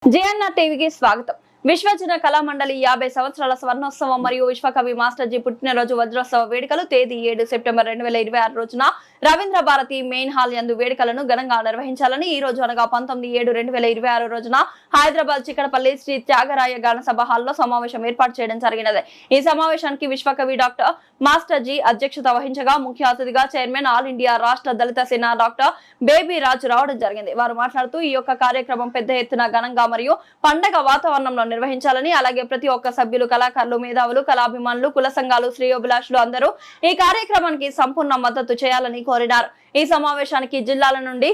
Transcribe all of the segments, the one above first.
JNR టీవీకి స్వాగతం. విశ్వజన కళామండలి 50 సంవత్సరాల స్వర్ణోత్సవం మరియు విశ్వకవి మాస్టర్జీ పుట్టినరోజు వజ్రోత్సవ వేడుకలు తేదీ 7 సెప్టెంబర్ 2026 రోజున రవీంద్ర భారతి మెయిన్ హాల్ యందు వేడుకలను ఘనంగా నిర్వహించాలని ఈ రోజు అనగా 19/7/2026 రోజున హైదరాబాద్ చిక్కడపల్లి శ్రీ త్యాగరాయ గాన సభ హాల్లో సమావేశం ఏర్పాటు చేయడం జరిగినది. ఈ సమావేశానికి విశ్వకవి డాక్టర్ మాస్టర్జీ అధ్యక్షత వహించగా ముఖ్య అతిథిగా చైర్మన్ ఆల్ ఇండియా రాష్ట్ర దళిత సేన డాక్టర్ బేబీ రాజు రావడం జరిగింది. వారు మాట్లాడుతూ ఈ యొక్క కార్యక్రమం పెద్ద ఎత్తున ఘనంగా మరియు పండగ వాతావరణంలో నిర్వహించాలని, అలాగే ప్రతి ఒక్క సభ్యులు, కళాకారులు, మేధావులు, కళాభిమానులు, కుల సంఘాలు, శ్రేయోభిలాషులు అందరూ ఈ కార్యక్రమానికి సంపూర్ణ మద్దతు చేయాలని కోరినారు. ఈ సమావేశానికి జిల్లాల నుండి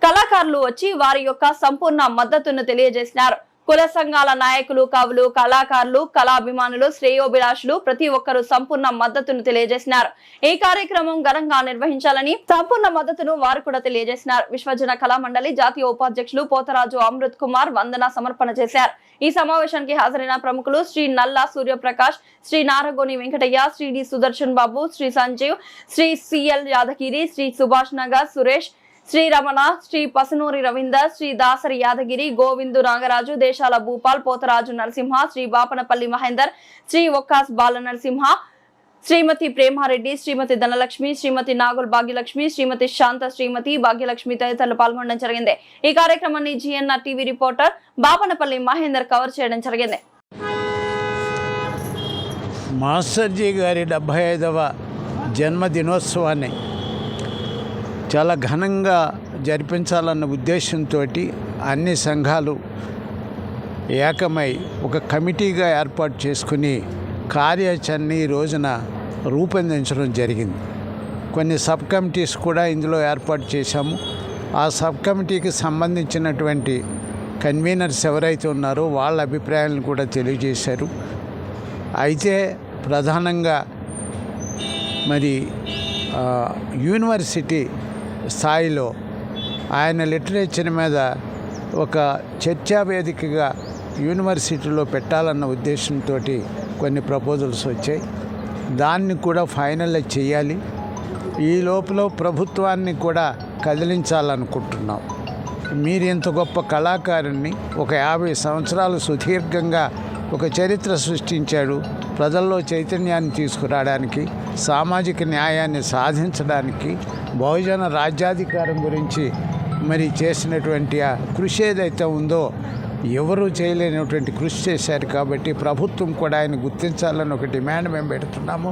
కళాకారులు వచ్చి వారి యొక్క సంపూర్ణ మద్దతును తెలియజేసినారు. కుల సంఘాల నాయకులు, కవులు, కళాకారులు, కళాభిమానులు, శ్రేయోభిలాషులు ప్రతి ఒక్కరూ సంపూర్ణ మద్దతును తెలియజేసినారు. ఈ కార్యక్రమం ఘనంగా నిర్వహించాలని సంపూర్ణ మద్దతును వారు కూడా తెలియజేసినారు. విశ్వజన కళామండలి జాతీయ ఉపాధ్యక్షులు పోతరాజు అమృత్ కుమార్ వందన సమర్పణ చేశారు. ఈ సమావేశానికి హాజరైన ప్రముఖులు శ్రీ నల్లా సూర్యప్రకాష్, శ్రీ నారగోని వెంకటయ్య, శ్రీ డి సుదర్శన్ బాబు, శ్రీ సంజీవ్, శ్రీ సిఎల్ యాదగిరి, శ్రీ సుభాష్ నగర్ సురేష్, శ్రీ రమణ, శ్రీ పసునూరి రవీందర్, శ్రీ దాసరి యాదగిరి, గోవిందు నాగరాజు, దేశాల భూపాల్, పోతరాజు నరసింహ, శ్రీ బాపనపల్లి మహేందర్, శ్రీ ఒక్కాస్ బాల నరసింహ, శ్రీమతి ప్రేమారెడ్డి, శ్రీమతి ధనలక్ష్మి, శ్రీమతి నాగుల్ భాగ్యలక్ష్మి, శ్రీమతి శాంత, శ్రీమతి భాగ్యలక్ష్మి తదితరులు పాల్గొనడం జరిగింది. ఈ కార్యక్రమాన్ని GNR TV reporter Bapanapalli Mahender cover చేయడం జరిగింది. మాస్టర్జీ గారి 75వ జన్మదినోత్సవాన్ని చాలా ఘనంగా జరిపించాలన్న ఉద్దేశంతో అన్ని సంఘాలు ఏకమై ఒక కమిటీగా ఏర్పాటు చేసుకుని కార్యాచరణ ఈ రోజున రూపొందించడం జరిగింది. కొన్ని సబ్ కమిటీస్ కూడా ఇందులో ఏర్పాటు చేశాము. ఆ సబ్ కమిటీకి సంబంధించినటువంటి కన్వీనర్స్ ఎవరైతే ఉన్నారో వాళ్ళ అభిప్రాయాలను కూడా తెలియజేశారు. అయితే ప్రధానంగా మరి యూనివర్సిటీ స్థాయిలో ఆయన లిటరేచర్ మీద ఒక చర్చా వేదికగా యూనివర్సిటీలో పెట్టాలన్న ఉద్దేశంతో కొన్ని ప్రపోజల్స్ వచ్చాయి. దాన్ని కూడా ఫైనలైజ్ చేయాలి. ఈ లోపల ప్రభుత్వాన్ని కూడా కదిలించాలనుకుంటున్నాం. మీరు ఇంత గొప్ప కళాకారుణ్ణి, ఒక 50 సంవత్సరాలు సుదీర్ఘంగా ఒక చరిత్ర సృష్టించాడు. ప్రజల్లో చైతన్యాన్ని తీసుకురావడానికి, సామాజిక న్యాయాన్ని సాధించడానికి, బహుజన రాజ్యాధికారం గురించి మరి చేసినటువంటి ఆ కృషి ఏదైతే ఉందో ఎవరూ చేయలేనటువంటి కృషి చేశారు. కాబట్టి ప్రభుత్వం కూడా ఆయన గుర్తించాలని ఒక డిమాండ్ మేము పెడుతున్నాము.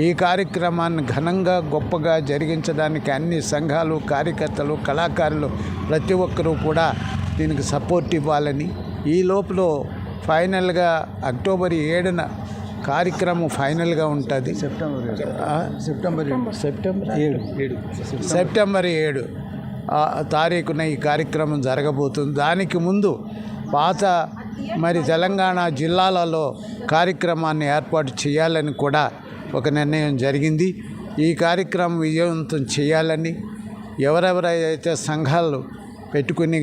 ఈ కార్యక్రమాన్ని ఘనంగా గొప్పగా జరిగించడానికి అన్ని సంఘాలు, కార్యకర్తలు, కళాకారులు ప్రతి ఒక్కరూ కూడా దీనికి సపోర్ట్ ఇవ్వాలని, ఈ లోపల ఫైనల్గా అక్టోబర్ 7న కార్యక్రమం ఫైనల్గా ఉంటుంది. సెప్టెంబర్ 7 తారీఖున ఈ కార్యక్రమం జరగబోతుంది. దానికి ముందు పాత మరి తెలంగాణ జిల్లాలలో కార్యక్రమాన్ని ఏర్పాటు చేయాలని కూడా ఒక నిర్ణయం జరిగింది. ఈ కార్యక్రమం విజయవంతం చేయాలని ఎవరెవరైతే సంఘాలు పెట్టుకుని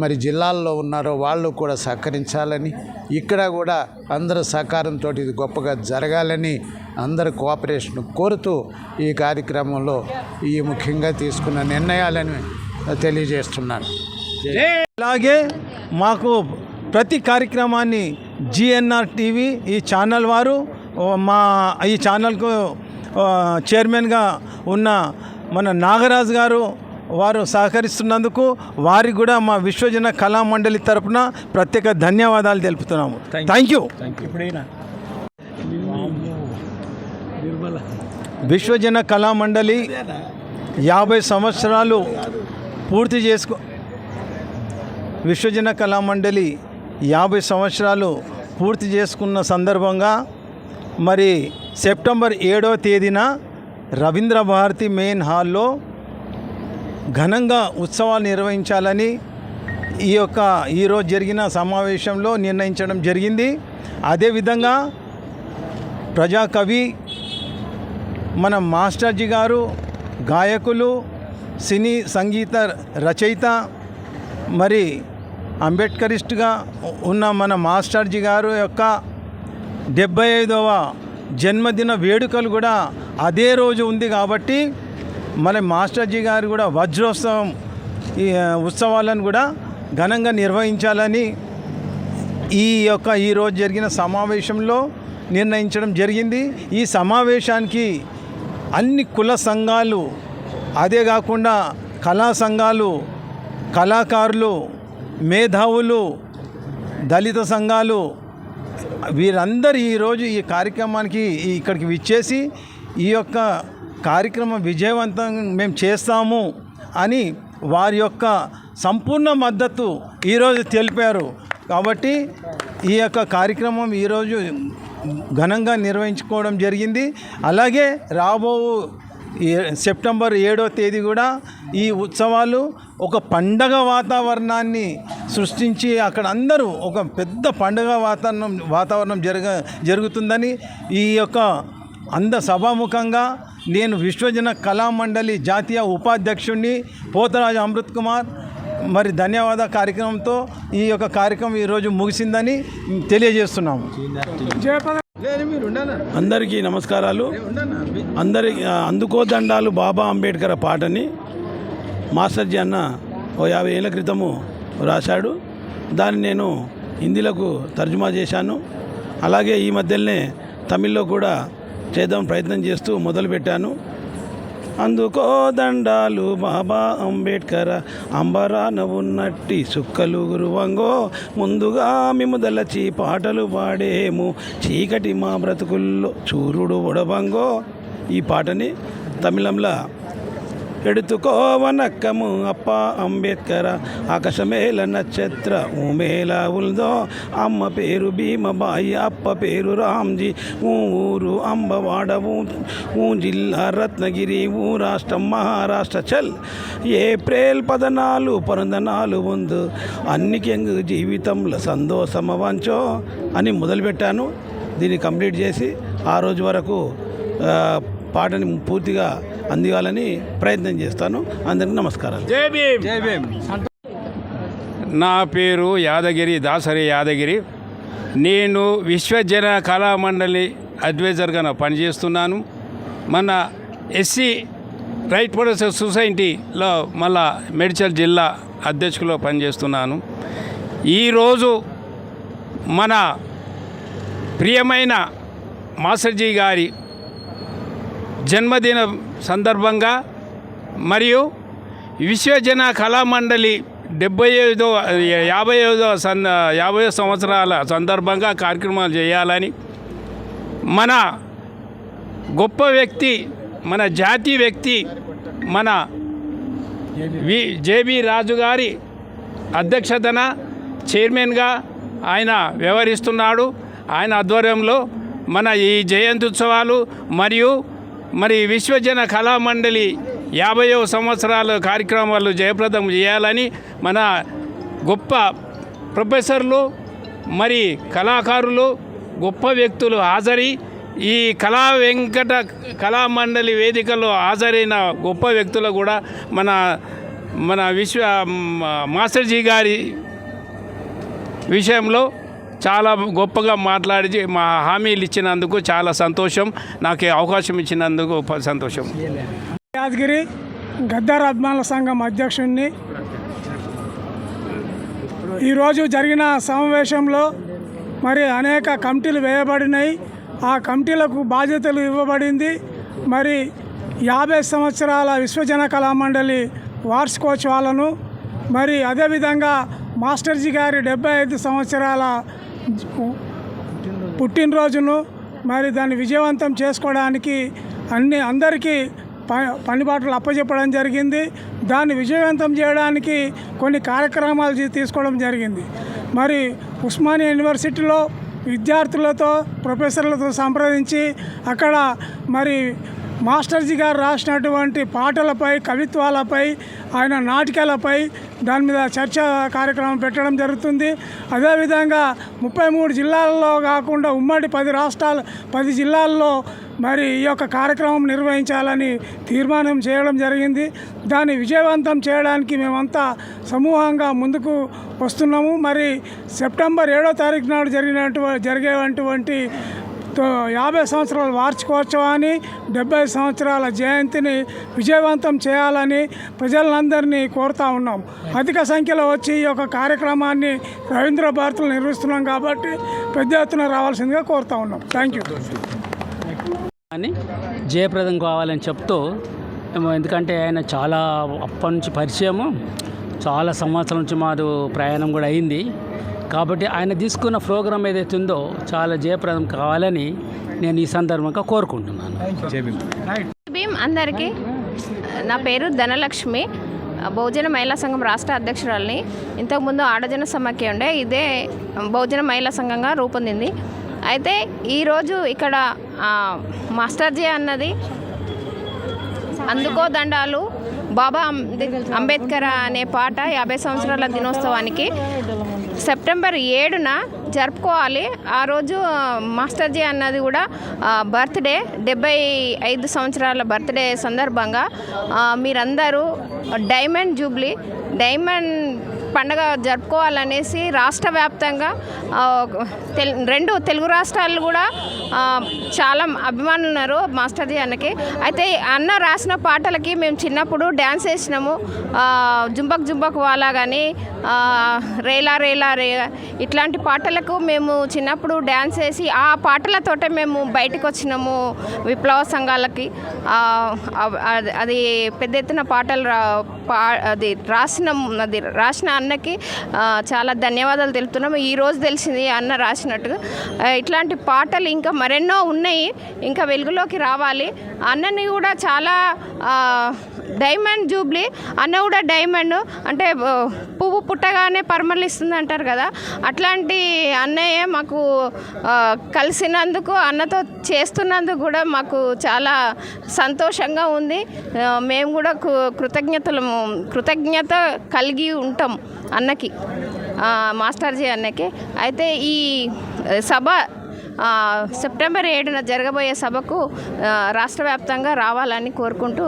మరి జిల్లాల్లో ఉన్నారో వాళ్ళు కూడా సహకరించాలని, ఇక్కడ కూడా అందరి సహకారంతో ఇది గొప్పగా జరగాలని అందరి కోఆపరేషన్ కోరుతూ ఈ కార్యక్రమంలో ఈ ముఖ్యంగా తీసుకున్న నిర్ణయాలని తెలియజేస్తున్నాను. అలాగే మాకు ప్రతి కార్యక్రమాన్ని జిఎన్ఆర్ టీవీ ఈ ఛానల్ వారు, మా ఈ ఛానల్కు చైర్మన్గా ఉన్న మన నాగరాజు గారు వారు సహకరిస్తున్నందుకు వారికి కూడా మా విశ్వజన కళామండలి తరపున ప్రత్యేక ధన్యవాదాలు తెలుపుతున్నాము. Thank you. విశ్వజన కళామండలి 50 సంవత్సరాలు పూర్తి విశ్వజన కళామండలి 50 సంవత్సరాలు పూర్తి చేసుకున్న సందర్భంగా మరి సెప్టెంబర్ 7వ తేదీన రవీంద్ర భారతి మెయిన్ హాల్లో ఘనంగా ఉత్సవాలు నిర్వహించాలని ఈరోజు జరిగిన సమావేశంలో నిర్ణయించడం జరిగింది. అదేవిధంగా ప్రజాకవి మన మాస్టర్జీ గారు, గాయకులు, సినీ సంగీత రచయిత, మరి అంబేద్కరిస్ట్గా ఉన్న మన మాస్టర్జీ గారు యొక్క 75వ జన్మదిన వేడుకలు కూడా అదే రోజు ఉంది. కాబట్టి మన మాస్టర్జీ గారు కూడా వజ్రోత్సవం ఈ ఉత్సవాలను కూడా ఘనంగా నిర్వహించాలని ఈరోజు జరిగిన సమావేశంలో నిర్ణయించడం జరిగింది. ఈ సమావేశానికి అన్ని కుల సంఘాలు, అదే కాకుండా కళా సంఘాలు, కళాకారులు, మేధావులు, దళిత సంఘాలు వీరందరూ ఈరోజు ఈ కార్యక్రమానికి ఇక్కడికి విచ్చేసి ఈ యొక్క కార్యక్రమం విజయవంతం మేము చేస్తాము అని వారి యొక్క సంపూర్ణ మద్దతు ఈరోజు తెలిపారు. కాబట్టి ఈ యొక్క కార్యక్రమం ఈరోజు ఘనంగా నిర్వహించుకోవడం జరిగింది. అలాగే సెప్టెంబర్ 7వ తేదీ కూడా ఈ ఉత్సవాలు ఒక పండగ వాతావరణాన్ని సృష్టించి అక్కడ అందరూ ఒక పెద్ద పండగ వాతావరణం జరుగుతుందని ఈ యొక్క సభాముఖంగా నేను విశ్వజన కళామండలి జాతీయ ఉపాధ్యక్షుడిని పోతరాజు అమృత్ కుమార్ మరి ధన్యవాద కార్యక్రమంతో ఈ యొక్క కార్యక్రమం ఈరోజు ముగిసిందని తెలియజేస్తున్నాము. అందరికీ నమస్కారాలు. అందుకో దండాలు బాబా అంబేద్కర్ పాటని మాస్టర్జీ అన్న 50 ఏళ్ళ క్రితము రాశాడు. దాన్ని నేను హిందీలకు తర్జుమా చేశాను. అలాగే ఈ మధ్యలోనే తమిళ్లో కూడా చేద్దాం ప్రయత్నం చేస్తూ మొదలుపెట్టాను. అందుకో దండాలు బాబా అంబేద్కర్ అంబరాన ఉన్నట్టి సుక్కలు గురువంగో ముందుగా మేము దలచి పాటలు పాడేము చీకటి మా బ్రతుకుల్లో చూరుడు ఒడవంగో. ఈ పాటని తమిళంలో ఎడుతుకోవనక్కము అప్ప అంబేద్కర్ ఆకాశమేల నక్షత్ర ఊమేల ఉల్దో అమ్మ పేరు భీమబాయి అప్ప పేరు రామ్జీ ఊరు అంబవాడ ఊ జిల్లా రత్నగిరి ఊ రాష్ట్రం మహారాష్ట్ర చల్ ఏప్రిల్ 14 పొందనాలు ముందు అన్నికెంగు జీవితంలో సంతోషమవంచో అని మొదలుపెట్టాను. దీన్ని కంప్లీట్ చేసి ఆ రోజు వరకు పాటని పూర్తిగా అందివ్వాలని ప్రయత్నం చేస్తాను. అందరికీ నమస్కారాలు. జై భీమ్. జై భీమ్. నా పేరు యాదగిరి, దాసరి యాదగిరి. నేను విశ్వజన కళామండలి అడ్వైజర్గా పనిచేస్తున్నాను. మన ఎస్సీ రైట్ ప్రొడ్యూసర్ సొసైటీలో మళ్ళా మేడ్చల్ జిల్లా అధ్యక్షులో పనిచేస్తున్నాను. ఈరోజు మన ప్రియమైన మాస్టర్జీ గారి జన్మదిన సందర్భంగా మరియు విశ్వజన కళామండలి 50వ సంవత్సరాల సందర్భంగా కార్యక్రమాలు చేయాలని మన గొప్ప వ్యక్తి, మన జాతి వ్యక్తి, మన జేబీ రాజు గారి అధ్యక్షతన చైర్మన్గా ఆయన వ్యవహరిస్తున్నాడు. ఆయన ఆధ్వర్యంలో మన ఈ జయంతి ఉత్సవాలు మరియు విశ్వజన కళామండలి 50వ సంవత్సరాల కార్యక్రమాలు జయప్రదం చేయాలని మన గొప్ప ప్రొఫెసర్లు మరి కళాకారులు, గొప్ప వ్యక్తులు హాజరై ఈ వెంకట కళామండలి వేదికలో హాజరైన గొప్ప వ్యక్తులు కూడా మన మాస్టర్జీ గారి విషయంలో చాలా గొప్పగా మాట్లాడి మా హామీలు ఇచ్చినందుకు చాలా సంతోషం. నాకు అవకాశం ఇచ్చినందుకు సంతోషం. యాదగిరి గద్దర్ అభిమానుల సంఘం అధ్యక్షుడిని. ఈరోజు జరిగిన సమావేశంలో మరి అనేక కమిటీలు వేయబడినాయి. ఆ కమిటీలకు బాధ్యతలు ఇవ్వబడింది. మరి 50 సంవత్సరాల విశ్వజన కళామండలి వార్షికోత్సవాలను మరి అదేవిధంగా మాస్టర్జీ గారి 75 సంవత్సరాల పుట్టినరోజును మరి దాన్ని విజయవంతం చేసుకోవడానికి అందరికీ పనిబాట్లు అప్పచెప్పడం జరిగింది. దాన్ని విజయవంతం చేయడానికి కొన్ని కార్యక్రమాలు తీసుకోవడం జరిగింది. మరి ఉస్మానియా యూనివర్సిటీలో విద్యార్థులతో, ప్రొఫెసర్లతో సంప్రదించి అక్కడ మరి మాస్టర్జీ గారు రాసినటువంటి పాటలపై, కవిత్వాలపై, ఆయన నాటకాలపై దాని మీద చర్చా కార్యక్రమం పెట్టడం జరుగుతుంది. అదేవిధంగా 33 జిల్లాల్లో కాకుండా ఉమ్మడి 10 జిల్లాల్లో మరి ఈ యొక్క కార్యక్రమం నిర్వహించాలని తీర్మానం చేయడం జరిగింది. దాన్ని విజయవంతం చేయడానికి మేమంతా సమూహంగా ముందుకు వస్తున్నాము. మరి సెప్టెంబర్ 7వ తారీఖు నాడు జరిగేటువంటి 50 సంవత్సరాల వార్షికోత్సవాన్ని 70 సంవత్సరాల జయంతిని విజయవంతం చేయాలని ప్రజలందరినీ కోరుతా ఉన్నాం. అధిక సంఖ్యలో వచ్చి ఈ యొక్క కార్యక్రమాన్ని రవీంద్ర భారతిలో నిర్వహిస్తున్నాం కాబట్టి పెద్ద ఎత్తున రావాల్సిందిగా కోరుతా ఉన్నాం. Thank you. అని జయప్రదం కావాలని చెప్తూ, ఎందుకంటే ఆయన చాలా అప్పటి నుంచి పరిచయము, చాలా సంవత్సరం నుంచి మాకు ప్రయాణం కూడా అయింది. కాబట్టి ఆయన తీసుకున్న ప్రోగ్రాం ఏదైతే ఉందో చాలా జయప్రదం కావాలని నేను ఈ సందర్భంగా కోరుకుంటున్నాను. భీమ్ అందరికీ, నా పేరు ధనలక్ష్మి, బహుజన మహిళా సంఘం రాష్ట్ర అధ్యక్షురాలిని. ఇంతకుముందు ఆడజన సమాఖ్య ఉండే, ఇదే బహుజన మహిళా సంఘంగా రూపొందింది. అయితే ఈరోజు ఇక్కడ మాస్టర్జీ అన్నది అందుకో దండాలు బాబా అంబేద్కర్ అనే పాట 50 సంవత్సరాల దినోత్సవానికి సెప్టెంబర్ 7న జరుపుకోవాలి. ఆ రోజు మాస్టర్జీ అన్నది కూడా బర్త్డే, 75 సంవత్సరాల బర్త్డే సందర్భంగా మీరందరూ డైమండ్ జూబ్లీ, డైమండ్ పండుగ జరుపుకోవాలనేసి రాష్ట్ర వ్యాప్తంగా 2 తెలుగు రాష్ట్రాలు కూడా చాలా అభిమానులు ఉన్నారు మాస్టర్జీ అన్నకి. అయితే అన్న రాసిన పాటలకి మేము చిన్నప్పుడు డ్యాన్స్ వేసినాము. జుంబక్ జుంబక్ వాలా కానీ, రేలా రేలా రే, ఇట్లాంటి పాటలకు మేము చిన్నప్పుడు డ్యాన్స్ వేసి ఆ పాటలతోటే మేము బయటకు వచ్చినాము విప్లవ సంఘాలకి. అది పెద్ద ఎత్తున పాటలు అది రాసిన అన్నకి చాలా ధన్యవాదాలు తెలుపుతున్నాము. ఈరోజు తెలిసింది అన్న రాసినట్టుగా. ఇట్లాంటి పాటలు ఇంకా మరెన్నో ఉన్నాయి, ఇంకా వెలుగులోకి రావాలి. అన్నని కూడా చాలా డైమండ్ జూబ్లీ, అన్న కూడా డైమండ్ అంటే పువ్వు పుట్టగానే పరిమళిస్తుంది అంటారు కదా, అట్లాంటి అన్నయ్య మాకు కలిసినందుకు, అన్నతో చేస్తున్నందుకు కూడా మాకు చాలా సంతోషంగా ఉంది. మేము కూడా కృతజ్ఞత కలిగి ఉంటాం అన్నకి, మాస్టర్జీ అన్నకి. అయితే ఈ సభ సెప్టెంబర్ 7న జరగబోయే సభకు రాష్ట్ర వ్యాప్తంగా రావాలని కోరుకుంటూ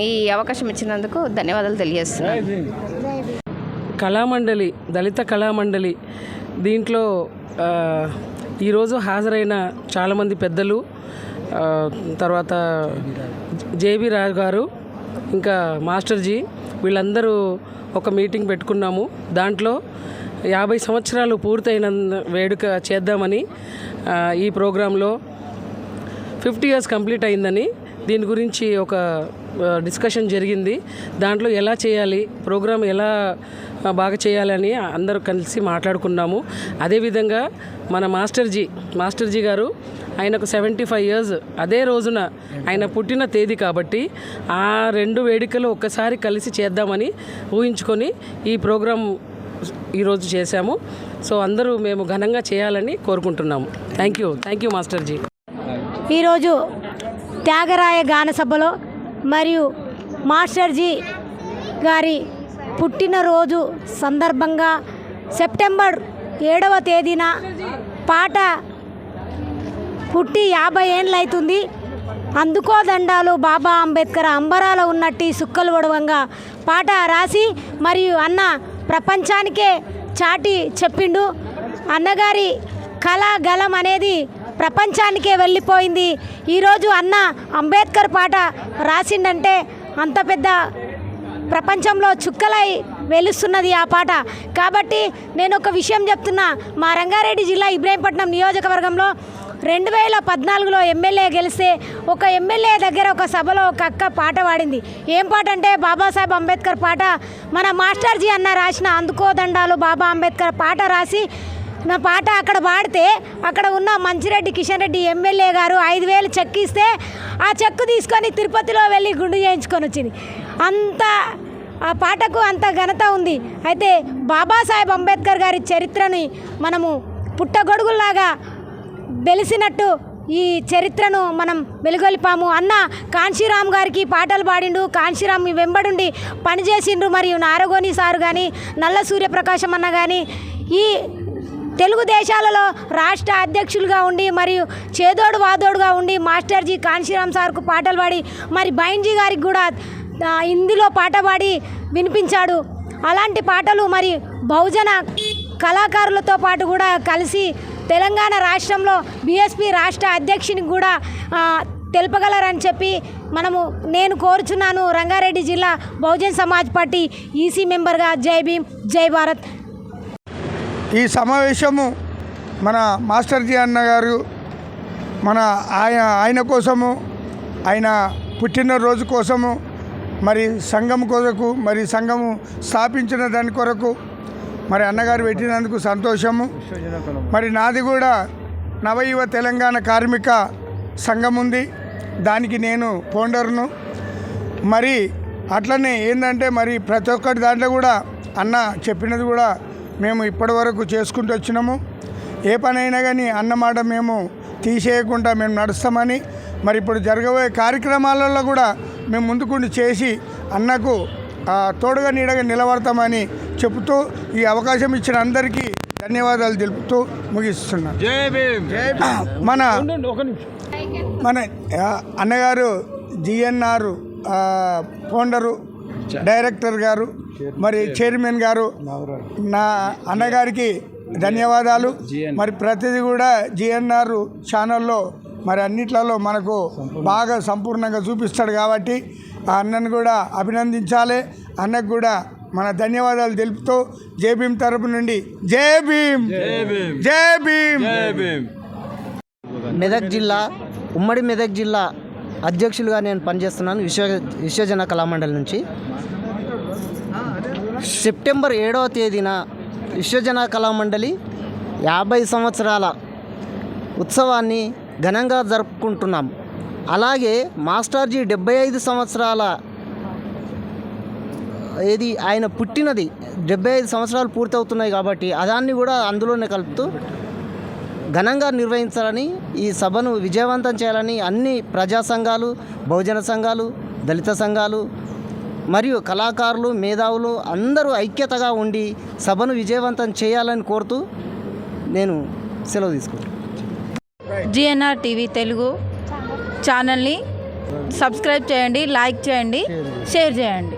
ఈ అవకాశం ఇచ్చినందుకు ధన్యవాదాలు తెలియజేస్తున్నాను. కళామండలి, దళిత కళామండలి, దీంట్లో ఈరోజు హాజరైన చాలామంది పెద్దలు, తర్వాత జేబీ రావు గారు, ఇంకా మాస్టర్జీ, వీళ్ళందరూ ఒక మీటింగ్ పెట్టుకున్నాము. దాంట్లో 50 సంవత్సరాలు పూర్తయిన వేడుక చేద్దామని, ఈ ప్రోగ్రాంలో 50 years కంప్లీట్ అయిందని దీని గురించి ఒక డిస్కషన్ జరిగింది. దాంట్లో ఎలా చేయాలి, ప్రోగ్రాం ఎలా బాగా చేయాలని అందరూ కలిసి మాట్లాడుకున్నాము. అదేవిధంగా మన మాస్టర్జీ గారు, ఆయనకు 75 years అదే రోజున ఆయన పుట్టిన తేదీ కాబట్టి ఆ 2 వేడుకలు ఒక్కసారి కలిసి చేద్దామని ఊహించుకొని ఈ ప్రోగ్రాం ఈరోజు చేశాము. సో అందరూ మేము ఘనంగా చేయాలని కోరుకుంటున్నాము. థ్యాంక్ యూ మాస్టర్జీ. ఈరోజు త్యాగరాయ గాన సభలో మరియు మాస్టర్జీ గారి పుట్టినరోజు సందర్భంగా సెప్టెంబర్ 7వ తేదీన పాట పుట్టి 50 ఏళ్ళు అవుతుంది. అందుకో దండాలు బాబా అంబేద్కర్ అంబరాల ఉన్నట్టి సుక్కలు వడవంగా పాట రాసి మరియు అన్న ప్రపంచానికే చాటి చెప్పిండు. అన్నగారి కళాగలం అనేది ప్రపంచానికే వెళ్ళిపోయింది. ఈరోజు అన్న అంబేద్కర్ పాట రాసిండంటే అంత పెద్ద ప్రపంచంలో చుక్కలై వెలుస్తున్నది ఆ పాట. కాబట్టి నేను ఒక విషయం చెప్తున్నా, మా రంగారెడ్డి జిల్లా ఇబ్రాహీంపట్నం నియోజకవర్గంలో 2014లో ఎమ్మెల్యే గెలిస్తే ఒక ఎమ్మెల్యే దగ్గర ఒక సభలో ఒక అక్క పాట పాడింది. ఏం పాట అంటే బాబాసాహెబ్ అంబేద్కర్ పాట. మన మాస్టర్జీ అన్న రాసిన అందుకో దండాలు బాబా అంబేద్కర్ పాట రాసి నా పాట అక్కడ పాడితే అక్కడ ఉన్న మంచిరెడ్డి కిషన్ రెడ్డి ఎమ్మెల్యే గారు 5,000 చెక్ ఇస్తే ఆ చెక్కు తీసుకొని తిరుపతిలో వెళ్ళి గుండు చేయించుకొని వచ్చింది. అంత ఆ పాటకు అంత ఘనత ఉంది. అయితే బాబాసాహెబ్ అంబేద్కర్ గారి చరిత్రని మనము పుట్టగొడుగుల్లాగా వెలిసినట్టు ఈ చరిత్రను మనం వెలుగొలిపాము. అన్న కాంశీరామ్ గారికి పాటలు పాడిండు, కాంశీరామ్ వెంబడుండి పనిచేసిండ్రు. మరియు నారగోని సారు కానీ, నల్ల సూర్యప్రకాశం అన్న కానీ ఈ తెలుగు దేశాలలో రాష్ట్ర అధ్యక్షులుగా ఉండి మరియు చేదోడు వాదోడుగా ఉండి మాస్టర్జీ కాంశీరామ్ సార్కు పాటలు పాడి మరి బైన్జీ గారికి కూడా హిందీలో పాట పాడి వినిపించాడు. అలాంటి పాటలు మరి బహుజన కళాకారులతో పాటు కూడా కలిసి తెలంగాణ రాష్ట్రంలో బీఎస్పీ రాష్ట్ర అధ్యక్షునికి కూడా తెలుపగలరని చెప్పి నేను కోరుచున్నాను. రంగారెడ్డి జిల్లా బహుజన్ సమాజ్ పార్టీ ఈసీ మెంబర్గా. జై భీమ్, జై భారత్. ఈ సమావేశము మన మాస్టర్జీ అన్న గారు ఆయన కోసము, ఆయన పుట్టినరోజు కోసము, మరి సంఘం కొరకు, మరి సంఘము స్థాపించిన దాని కొరకు మరి అన్నగారు పెట్టినందుకు సంతోషము. మరి నాది కూడా నవయువ తెలంగాణ కార్మిక సంఘం ఉంది, దానికి నేను ఫౌండర్ను. మరి అట్లనే ఏంటంటే మరి ప్రతి ఒక్కటి దాంట్లో కూడా అన్న చెప్పినది కూడా మేము ఇప్పటి వరకు చేసుకుంటూ వచ్చినాము. ఏ పనైనా కానీ అన్నమాట మేము తీసేయకుండా మేము నడుస్తామని, మరి ఇప్పుడు జరగబోయే కార్యక్రమాలలో కూడా మేము ముందుకుండి చేసి అన్నకు తోడుగా నీడగా నిలబడతామని చెబుతూ ఈ అవకాశం ఇచ్చిన అందరికీ ధన్యవాదాలు తెలుపుతూ ముగిస్తున్నాను. మన అన్నగారు జిఎన్ఆర్ ఫౌండరు, డైరెక్టర్ గారు, మరి చైర్మన్ గారు, నా అన్నగారికి ధన్యవాదాలు. మరి ప్రతిదీ కూడా జిఎన్ఆర్ ఛానల్లో మరి అన్నిట్లలో మనకు బాగా సంపూర్ణంగా చూపిస్తాడు కాబట్టి ఆ అన్నను కూడా అభినందించాలి. అన్నకు కూడా మన ధన్యవాదాలు తెలుపుతూ జై భీమ్ తరపు నుండి జై భీమ్, జై భీమ్. మెదక్ జిల్లా, ఉమ్మడి మెదక్ జిల్లా అధ్యక్షులుగా నేను పనిచేస్తున్నాను విశ్వజన కళామండలి నుంచి. సెప్టెంబర్ 7వ తేదీన విశ్వజన కళామండలి 50 సంవత్సరాల ఉత్సవాన్ని ఘనంగా జరుపుకుంటున్నాం. అలాగే మాస్టర్జీ 75 సంవత్సరాల ఆయన పుట్టినది 75 సంవత్సరాలు పూర్తవుతున్నాయి కాబట్టి అదాన్ని కూడా అందులోనే కలుపుతూ ఘనంగా నిర్వహించాలని, ఈ సభను విజయవంతం చేయాలని అన్ని ప్రజా సంఘాలు, బహుజన సంఘాలు, దళిత సంఘాలు మరియు కళాకారులు, మేధావులు అందరూ ఐక్యతగా ఉండి సభను విజయవంతం చేయాలని కోరుతూ నేను సెలవు తీసుకుంటాను. జిఎన్ఆర్ టీవీ తెలుగు ఛానల్ని సబ్స్క్రైబ్ చేయండి, లైక్ చేయండి, షేర్ చేయండి.